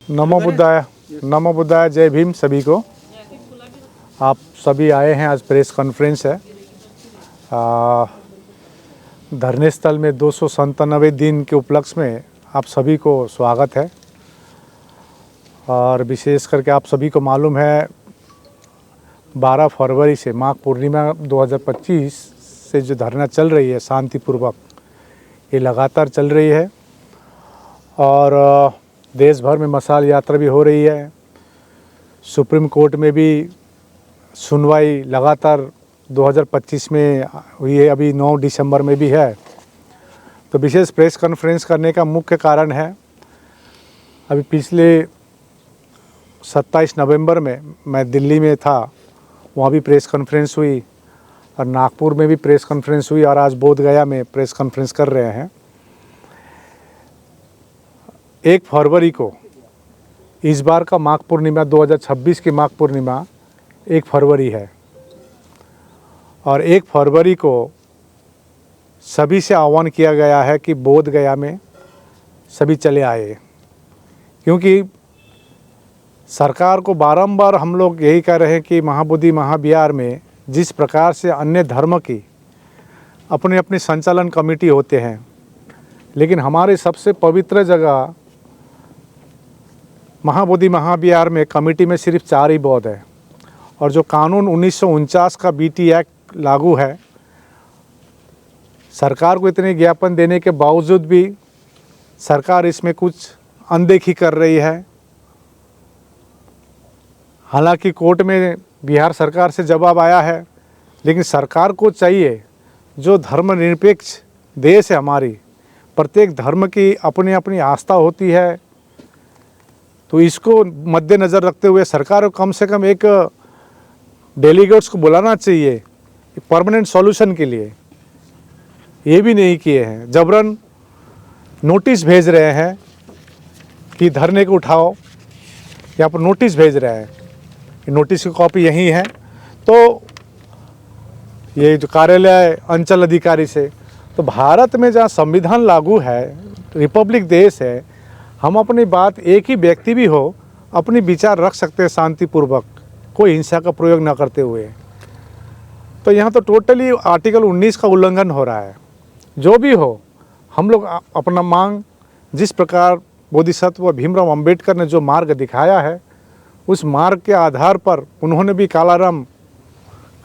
नमो बुद्धाय जय भीम सभी को। आप सभी आए हैं, आज प्रेस कॉन्फ्रेंस है। धरने स्थल में 297 दिन के उपलक्ष्य में आप सभी को स्वागत है। और विशेष करके आप सभी को मालूम है 12 फरवरी से माघ पूर्णिमा 2025 से जो धरना चल रही है शांतिपूर्वक, ये लगातार चल रही है। और देश भर में मशाल यात्रा भी हो रही है। सुप्रीम कोर्ट में भी सुनवाई लगातार 2025 में हुई है, अभी 9 दिसंबर में भी है। तो विशेष प्रेस कॉन्फ्रेंस करने का मुख्य कारण है, अभी पिछले 27 नवंबर में मैं दिल्ली में था, वहाँ भी प्रेस कॉन्फ्रेंस हुई, और नागपुर में भी प्रेस कॉन्फ्रेंस हुई, और आज बोधगया में प्रेस कॉन्फ्रेंस कर रहे हैं। 1 फरवरी को इस बार का माघ पूर्णिमा 2026 की माघ पूर्णिमा 1 फरवरी है, और 1 फरवरी को सभी से आह्वान किया गया है कि बोधगया में सभी चले आए। क्योंकि सरकार को बारंबार हम लोग यही कह रहे हैं कि महाबोधि महाविहार में जिस प्रकार से अन्य धर्म की अपने अपने संचालन कमेटी होते हैं, लेकिन हमारे सबसे पवित्र जगह महाबोधि महाविहार में कमेटी में सिर्फ 4 ही बौद्ध है। और जो कानून 1949 का बीटी एक्ट लागू है, सरकार को इतने ज्ञापन देने के बावजूद भी सरकार इसमें कुछ अनदेखी कर रही है। हालांकि कोर्ट में बिहार सरकार से जवाब आया है, लेकिन सरकार को चाहिए, जो धर्मनिरपेक्ष देश है हमारी, प्रत्येक धर्म की अपनी अपनी आस्था होती है, तो इसको मद्देनज़र रखते हुए सरकार को कम से कम एक डेलीगेट्स को बुलाना चाहिए परमानेंट सॉल्यूशन के लिए। ये भी नहीं किए हैं, जबरन नोटिस भेज रहे हैं कि धरने को उठाओ, यहाँ पर नोटिस भेज रहे हैं। नोटिस की कॉपी यहीं है। तो ये जो कार्यालय अंचल अधिकारी से, तो भारत में जहाँ संविधान लागू है, रिपब्लिक देश है, हम अपनी बात, एक ही व्यक्ति भी हो, अपनी विचार रख सकते हैं शांतिपूर्वक, कोई हिंसा का प्रयोग न करते हुए। तो यहाँ तो टोटली आर्टिकल 19 का उल्लंघन हो रहा है। जो भी हो, हम लोग अपना मांग, जिस प्रकार बोधिसत्व भीमराव अंबेडकर ने जो मार्ग दिखाया है, उस मार्ग के आधार पर उन्होंने भी कालाराम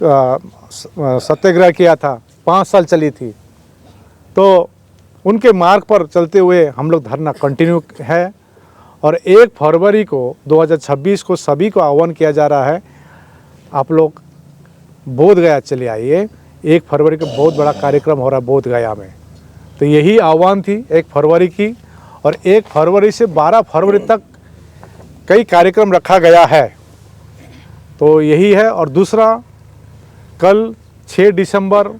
सत्याग्रह किया था, 5 साल चली थी। तो उनके मार्ग पर चलते हुए हम लोग धरना कंटिन्यू है। और 1 फरवरी को 2026 को सभी को आह्वान किया जा रहा है, आप लोग बोधगया चले आइए। 1 फरवरी को बहुत बड़ा कार्यक्रम हो रहा है बोधगया में। तो यही आह्वान थी 1 फरवरी की, और 1 फरवरी से 12 फरवरी तक कई कार्यक्रम रखा गया है। तो यही है। और दूसरा, कल 6 दिसंबर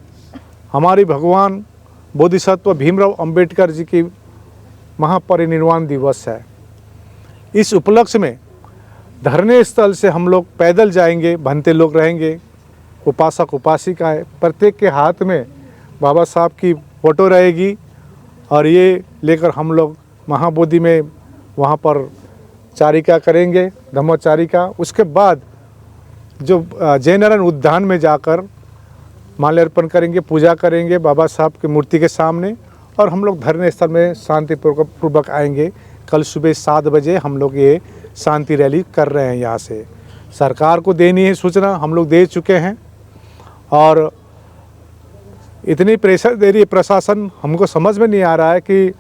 हमारी भगवान बोधिसत्व भीमराव अंबेडकर जी की महापरिनिर्वाण दिवस है। इस उपलक्ष्य में धरने स्थल से हम लोग पैदल जाएंगे, भंते लोग रहेंगे, उपासक उपासिकाएं, प्रत्येक के हाथ में बाबा साहब की फ़ोटो रहेगी, और ये लेकर हम लोग महाबोधि में वहाँ पर चारिका करेंगे, धम्मचारिका। उसके बाद जो जयनारायण उद्यान में जाकर माल्यार्पण करेंगे, पूजा करेंगे बाबा साहब की मूर्ति के सामने, और हम लोग धरने स्थल में शांतिपूर्वक आएंगे। कल सुबह 7 बजे हम लोग ये शांति रैली कर रहे हैं। यहाँ से सरकार को देनी है सूचना, हम लोग दे चुके हैं, और इतनी प्रेशर दे रही है प्रशासन, हमको समझ में नहीं आ रहा है कि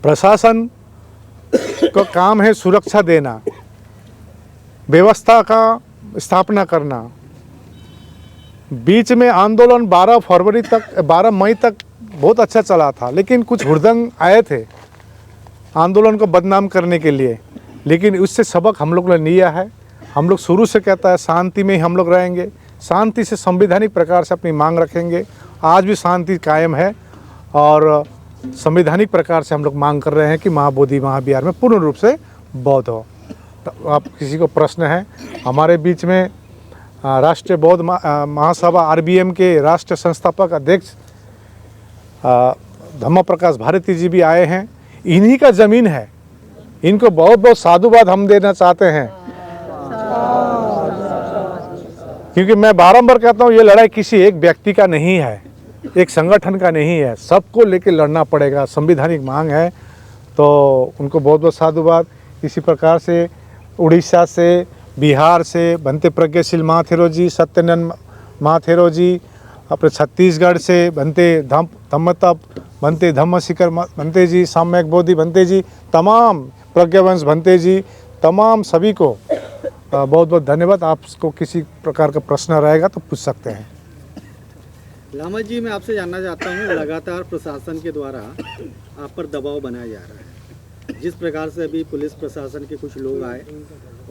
प्रशासन का काम है सुरक्षा देना, व्यवस्था का स्थापना करना। बीच में आंदोलन 12 मई तक बहुत अच्छा चला था, लेकिन कुछ हुड़दंग आए थे आंदोलन को बदनाम करने के लिए, लेकिन उससे सबक हम लोग ने लिया है। हम लोग शुरू से कहता है शांति में ही हम लोग रहेंगे, शांति से संवैधानिक प्रकार से अपनी मांग रखेंगे। आज भी शांति कायम है, और संवैधानिक प्रकार से हम लोग मांग कर रहे हैं कि महाबोधि महाविहार में पूर्ण रूप से बौद्ध हो। तो आप किसी को प्रश्न है, हमारे बीच में राष्ट्रीय बौद्ध महासभा RBM के राष्ट्रीय संस्थापक अध्यक्ष धम्म प्रकाश भारती जी भी आए हैं। इन्हीं का ज़मीन है, इनको बहुत बहुत साधुवाद हम देना चाहते हैं, क्योंकि मैं बारंबार कहता हूँ ये लड़ाई किसी एक व्यक्ति का नहीं है, एक संगठन का नहीं है, सबको लेकर लड़ना पड़ेगा, संवैधानिक मांग है। तो उनको बहुत बहुत साधुवाद। इसी प्रकार से उड़ीसा से, बिहार से बनते प्रज्ञाशील महाथेरो जी, सत्यनंद महाथेरो जी, अपने छत्तीसगढ़ से बनते धम्मतप बनते, धम्मशिखर बनते जी, साम्यक बोधि बनते जी, तमाम प्रज्ञावंश बनते जी, तमाम सभी को बहुत बहुत धन्यवाद। आपको किसी प्रकार का प्रश्न रहेगा तो पूछ सकते हैं। लामा जी, मैं आपसे जानना चाहता हूँ, लगातार प्रशासन के द्वारा आप पर दबाव बनाया जा रहा है। जिस प्रकार से अभी पुलिस प्रशासन के कुछ लोग आए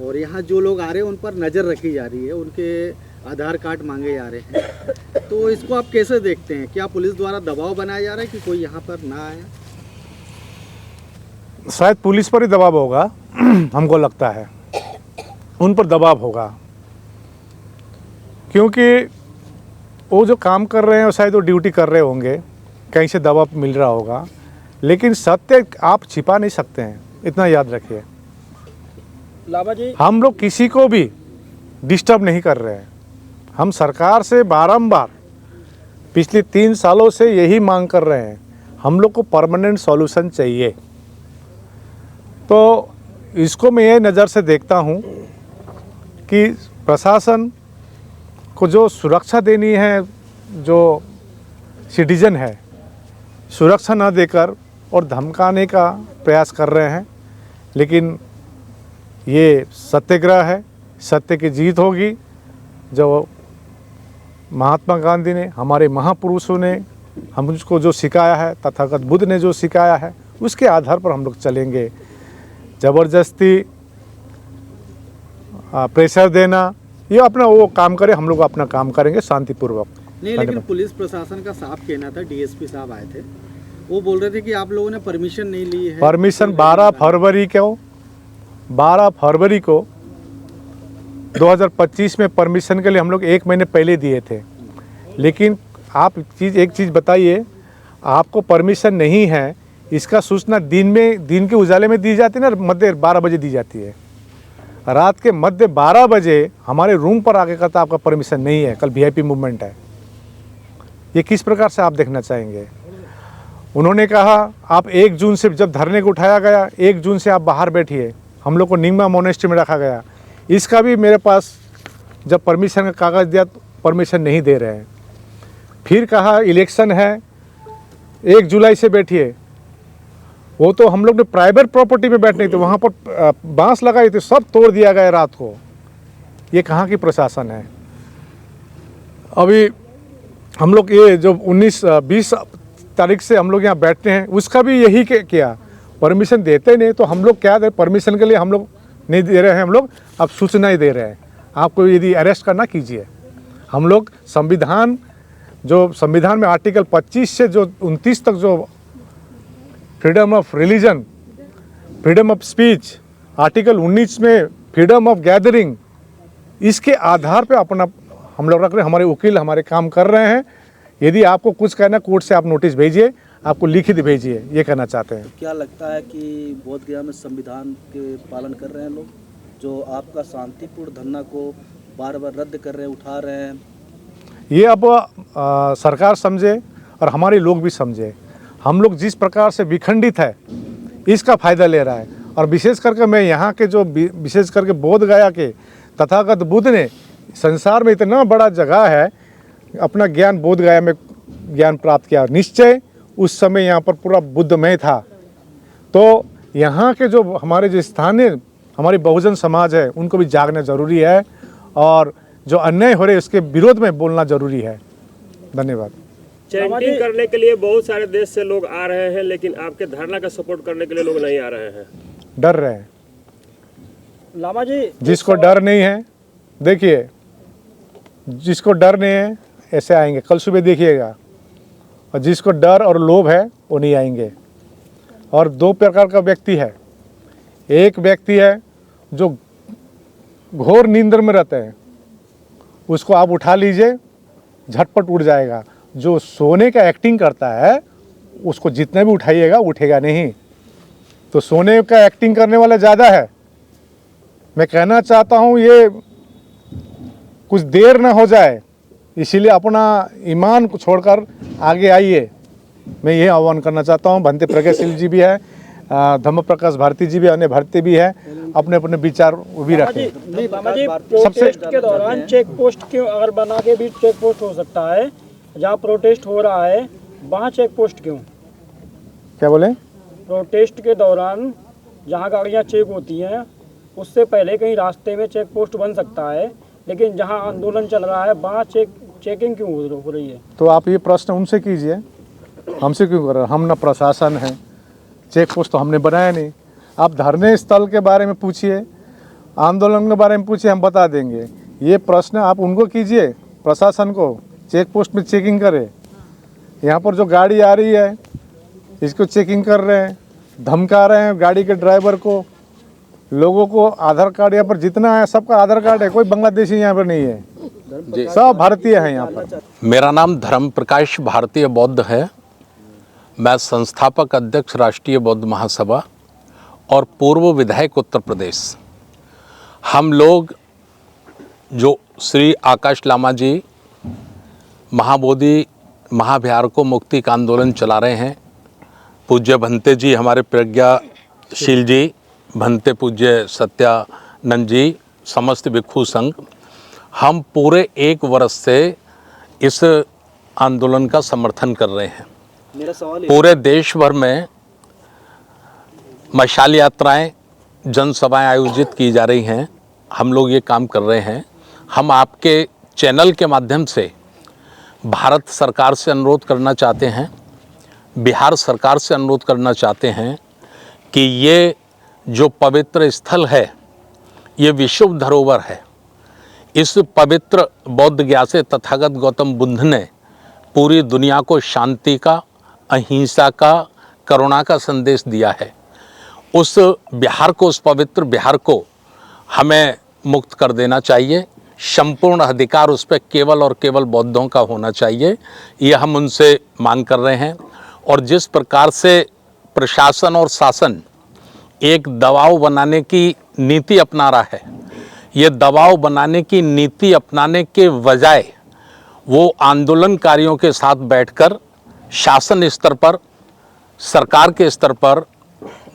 और यहाँ जो लोग आ रहे हैं उन पर नज़र रखी जा रही है, उनके आधार कार्ड मांगे जा रहे हैं, तो इसको आप कैसे देखते हैं? क्या पुलिस द्वारा दबाव बनाया जा रहा है कि कोई यहाँ पर ना आए? शायद पुलिस पर ही दबाव होगा हमको लगता है, उन पर दबाव होगा, क्योंकि वो जो काम कर रहे हैं शायद वो ड्यूटी कर रहे होंगे, कहीं से दबाव मिल रहा होगा, लेकिन सत्य आप छिपा नहीं सकते हैं, इतना याद रखिए। लामा जी, हम लोग किसी को भी डिस्टर्ब नहीं कर रहे हैं। हम सरकार से बारंबार पिछले 3 सालों से यही मांग कर रहे हैं, हम लोग को परमानेंट सॉल्यूशन चाहिए। तो इसको मैं ये नज़र से देखता हूँ कि प्रशासन को जो सुरक्षा देनी है, जो सिटीजन है, सुरक्षा न देकर और धमकाने का प्रयास कर रहे हैं। लेकिन ये सत्याग्रह है, सत्य की जीत होगी। जो महात्मा गांधी ने, हमारे महापुरुषों ने हमको जो सिखाया है, तथागत बुद्ध ने जो सिखाया है, उसके आधार पर हम लोग चलेंगे। ज़बरदस्ती प्रेशर देना, ये अपना वो काम करे, हम लोग अपना काम करेंगे शांतिपूर्वक। नहीं, लेकिन पुलिस प्रशासन का साफ कहना था, डीएसपी साहब आए थे, वो बोल रहे थे कि आप लोगों ने परमिशन नहीं ली है। परमिशन 12 फरवरी को 2025 में परमिशन के लिए हम लोग 1 महीने पहले दिए थे। लेकिन आप एक चीज़ बताइए, आपको परमिशन नहीं है, इसका सूचना दिन के उजाले में दी जाती है ना, मध्य 12 बजे दी जाती है। रात के मध्य 12 बजे हमारे रूम पर आके कहता आपका परमिशन नहीं है, कल वीआईपी मूवमेंट है। ये किस प्रकार से आप देखना चाहेंगे? उन्होंने कहा आप 1 जून से, जब धरने को उठाया गया, 1 जून से आप बाहर बैठिए, हम लोग को निम्मा मोनेस्ट्री में रखा गया। इसका भी मेरे पास जब परमिशन का कागज़ दिया तो परमिशन नहीं दे रहे हैं। फिर कहा इलेक्शन है, 1 जुलाई से बैठिए, वो तो हम लोग ने प्राइवेट प्रॉपर्टी में बैठने थे, वहाँ पर बांस लगाए थे, सब तोड़ दिया गया रात को। ये कहाँ की प्रशासन है? अभी हम लोग ये जो 19-20 तारीख से हम लोग यहाँ बैठते हैं, उसका भी यही किया, परमिशन देते नहीं तो हम लोग क्या दे, परमिशन के लिए हम लोग नहीं दे रहे हैं, हम लोग अब सूचना ही दे रहे हैं, आपको यदि अरेस्ट करना कीजिए। हम लोग संविधान में आर्टिकल 25 से जो 29 तक जो freedom of religion, freedom of speech, article 19 में फ्रीडम ऑफ गैदरिंग, इसके आधार पे अपना हम लोग रख रहे हैं। हमारे वकील हमारे काम कर रहे हैं। यदि आपको कुछ कहना, कोर्ट से आप नोटिस भेजिए, आपको लिखित भेजिए, ये कहना चाहते हैं। क्या लगता है कि बोधगया में संविधान के पालन कर रहे हैं लोग, जो आपका शांतिपूर्ण धरना को बार बार रद्द कर रहे हैं, उठा रहे हैं? ये अब सरकार समझे और हमारे लोग भी समझे। हम लोग जिस प्रकार से विखंडित है, इसका फ़ायदा ले रहा है। और विशेष करके मैं यहाँ के जो विशेष करके बोधगया के तथागत बुद्ध ने, संसार में इतना बड़ा जगह है, अपना ज्ञान बोधगया में ज्ञान प्राप्त किया। निश्चय उस समय यहाँ पर पूरा बुद्धमय था। तो यहाँ के जो हमारे जो स्थानीय हमारी बहुजन समाज है, उनको भी जागना ज़रूरी है, और जो अन्याय हो रहे उसके विरोध में बोलना ज़रूरी है। धन्यवाद। चैंटिंग करने के लिए बहुत सारे देश से लोग आ रहे हैं, लेकिन आपके धरना का सपोर्ट करने के लिए लोग नहीं आ रहे हैं, डर रहे हैं। लामा जी, जिसको डर नहीं है, देखिए, जिसको डर नहीं है ऐसे आएंगे, कल सुबह देखिएगा। और जिसको डर और लोभ है वो नहीं आएंगे। और 2 प्रकार का व्यक्ति है। एक व्यक्ति है जो घोर नींद में रहते हैं, उसको आप उठा लीजिए, झटपट उठ जाएगा। जो सोने का एक्टिंग करता है, उसको जितने भी उठाइएगा उठेगा नहीं। तो सोने का एक्टिंग करने वाला ज़्यादा है। मैं कहना चाहता हूँ ये कुछ देर न हो जाए, इसीलिए अपना ईमान को छोड़कर आगे आइए। मैं ये आह्वान करना चाहता हूँ। भंते प्रज्ञाशील जी भी है, धम्म प्रकाश भारती जी भी, अन्य भारती भी है, अपने अपने विचार वो भी रखें। नहीं मामा जी, प्रोटेस्ट के दौरान चेक पोस्ट क्यों, अगर बना के भी चेक पोस्ट हो सकता है, जहाँ प्रोटेस्ट हो रहा है वहाँ चेक पोस्ट क्यों? क्या बोले? प्रोटेस्ट के दौरान जहाँ गाड़ियाँ चेक होती हैं उससे पहले कहीं रास्ते में चेक पोस्ट बन सकता है, लेकिन जहाँ आंदोलन चल रहा है वहाँ चेकिंग क्यों हो रही है? तो आप ये प्रश्न उनसे कीजिए, हमसे क्यों कर रहे हैं? हम ना प्रशासन है, चेक पोस्ट तो हमने बनाया नहीं। आप धरने स्थल के बारे में पूछिए, आंदोलन के बारे में पूछिए, हम बता देंगे। ये प्रश्न आप उनको कीजिए, प्रशासन को। चेक पोस्ट में चेकिंग करे, यहाँ पर जो गाड़ी आ रही है इसको चेकिंग कर रहे हैं, धमका रहे हैं गाड़ी के ड्राइवर को, लोगों को। आधार कार्ड यहाँ पर जितना है सबका आधार कार्ड है, कोई बांग्लादेशी यहाँ पर नहीं है, सब भारतीय हैं यहाँ पर। मेरा नाम धर्म प्रकाश भारतीय बौद्ध है। मैं संस्थापक अध्यक्ष राष्ट्रीय बौद्ध महासभा और पूर्व विधायक उत्तर प्रदेश। हम लोग जो श्री आकाश लामा जी महाबोधि महाविहार को मुक्ति का आंदोलन चला रहे हैं, पूज्य भंते जी हमारे प्रज्ञाशील जी, भंते पूज्य सत्यानंद जी, समस्त भिक्षु संघ, हम पूरे 1 वर्ष से इस आंदोलन का समर्थन कर रहे हैं। मेरा सवाल पूरे देश भर में मशाल यात्राएं, जनसभाएं आयोजित की जा रही हैं। हम लोग ये काम कर रहे हैं। हम आपके चैनल के माध्यम से भारत सरकार से अनुरोध करना चाहते हैं, बिहार सरकार से अनुरोध करना चाहते हैं कि ये जो पवित्र स्थल है ये विश्व धरोहर है। इस पवित्र बौद्ध ज्ञान से तथागत गौतम बुद्ध ने पूरी दुनिया को शांति का, अहिंसा का, करुणा का संदेश दिया है। उस बिहार को, उस पवित्र बिहार को हमें मुक्त कर देना चाहिए। संपूर्ण अधिकार उस पर केवल और केवल बौद्धों का होना चाहिए, ये हम उनसे मांग कर रहे हैं। और जिस प्रकार से प्रशासन और शासन एक दबाव बनाने की नीति अपना रहा है, ये दबाव बनाने की नीति अपनाने के बजाय वो आंदोलनकारियों के साथ बैठकर शासन स्तर पर, सरकार के स्तर पर,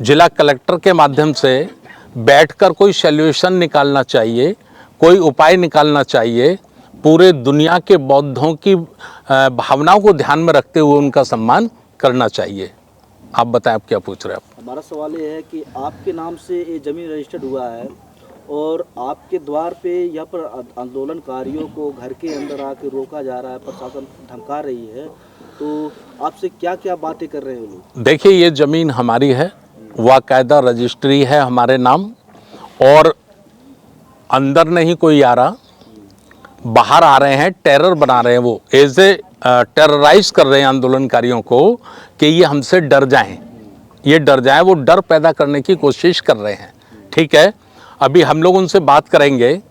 जिला कलेक्टर के माध्यम से बैठकर कोई सॉल्यूशन निकालना चाहिए, कोई उपाय निकालना चाहिए। पूरे दुनिया के बौद्धों की भावनाओं को ध्यान में रखते हुए उनका सम्मान करना चाहिए। आप बताएं, आप क्या पूछ रहे हैं? हमारा सवाल ये है कि आपके नाम से ये ज़मीन रजिस्टर्ड हुआ है और आपके द्वार पे यहाँ पर आंदोलनकारियों को घर के अंदर आके रोका जा रहा है, प्रशासन धमका रही है, तो आपसे क्या क्या बातें कर रहे हैं लोग? देखिए, ये ज़मीन हमारी है, बाकायदा रजिस्ट्री है हमारे नाम, और अंदर नहीं कोई आ रहा, बाहर आ रहे हैं, टेरर बना रहे हैं। वो एज ए टेरराइज कर रहे हैं आंदोलनकारियों को कि ये हमसे डर जाएं, ये डर जाएं। वो डर पैदा करने की कोशिश कर रहे हैं। ठीक है, अभी हम लोग उनसे बात करेंगे,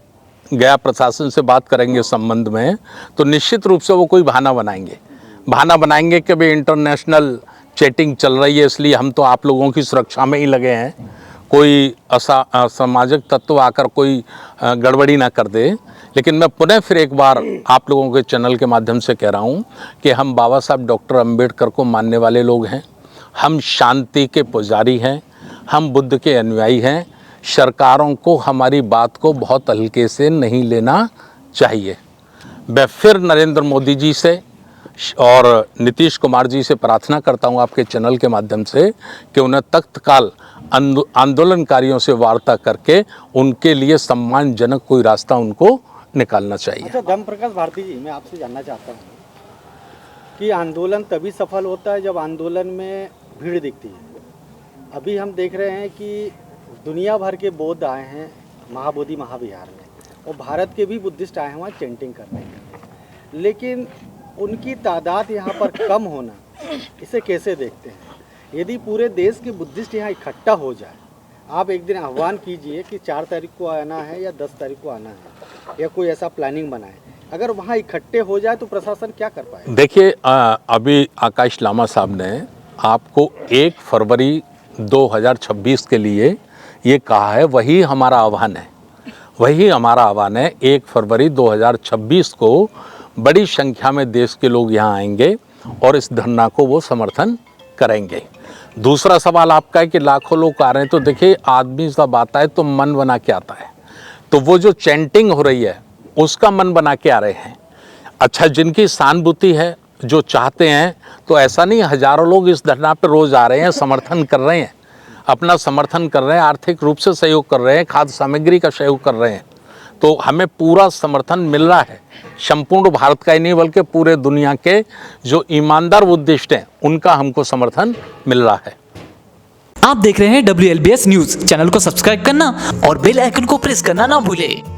गया प्रशासन से बात करेंगे इस संबंध में, तो निश्चित रूप से वो कोई बहाना बनाएंगे कि भाई इंटरनेशनल चैटिंग चल रही है, इसलिए हम तो आप लोगों की सुरक्षा में ही लगे हैं, कोई असामाजिक तत्व आकर कोई गड़बड़ी ना कर दे। लेकिन मैं पुनः फिर एक बार आप लोगों के चैनल के माध्यम से कह रहा हूँ कि हम बाबा साहब डॉक्टर अंबेडकर को मानने वाले लोग हैं, हम शांति के पुजारी हैं, हम बुद्ध के अनुयायी हैं। सरकारों को हमारी बात को बहुत हल्के से नहीं लेना चाहिए। मैं फिर नरेंद्र मोदी जी से और नीतीश कुमार जी से प्रार्थना करता हूं आपके चैनल के माध्यम से कि उन्हें तत्काल आंदोलनकारियों से वार्ता करके उनके लिए सम्मानजनक कोई रास्ता उनको निकालना चाहिए। अच्छा, धर्म प्रकाश भारती जी, मैं आपसे जानना चाहता हूँ कि आंदोलन तभी सफल होता है जब आंदोलन में भीड़ दिखती है। अभी हम देख रहे हैं कि दुनिया भर के बौद्ध आए हैं महाबोधि महाविहार में, और भारत के भी बुद्धिस्ट आए हैं वहाँ चैंटिंग करने के लिए, लेकिन उनकी तादाद यहाँ पर कम होना, इसे कैसे देखते हैं? यदि पूरे देश के बुद्धिस्ट यहाँ इकट्ठा हो जाए, आप एक दिन आह्वान कीजिए कि 4 तारीख को आना है या 10 तारीख को आना है, या कोई ऐसा प्लानिंग बनाए। अगर वहाँ इकट्ठे हो जाए तो प्रशासन क्या कर पाए? देखिए, अभी आकाश लामा साहब ने आपको 1 फरवरी 2026 के लिए ये कहा है, वही हमारा आह्वान है। वही हमारा आह्वान है। 1 फरवरी 2026 को बड़ी संख्या में देश के लोग यहाँ आएंगे और इस धरना को वो समर्थन करेंगे। दूसरा सवाल आपका है कि लाखों लोग आ रहे हैं, तो देखिए आदमी सब आता है तो मन बना के आता है, तो वो जो चैंटिंग हो रही है उसका मन बना के आ रहे हैं। अच्छा, जिनकी सहानुभूति है, जो चाहते हैं, तो ऐसा नहीं हजारों लोग इस धरना पर रोज आ रहे हैं, समर्थन कर रहे हैं, अपना समर्थन कर रहे हैं, आर्थिक रूप से सहयोग कर रहे हैं, खाद्य सामग्री का सहयोग कर रहे हैं। तो हमें पूरा समर्थन मिल रहा है, संपूर्ण भारत का ही नहीं बल्कि पूरे दुनिया के जो ईमानदार बुद्धिस्ट हैं उनका हमको समर्थन मिल रहा है। आप देख रहे हैं WLBS न्यूज। चैनल को सब्सक्राइब करना और बेल आइकन को प्रेस करना ना भूलें।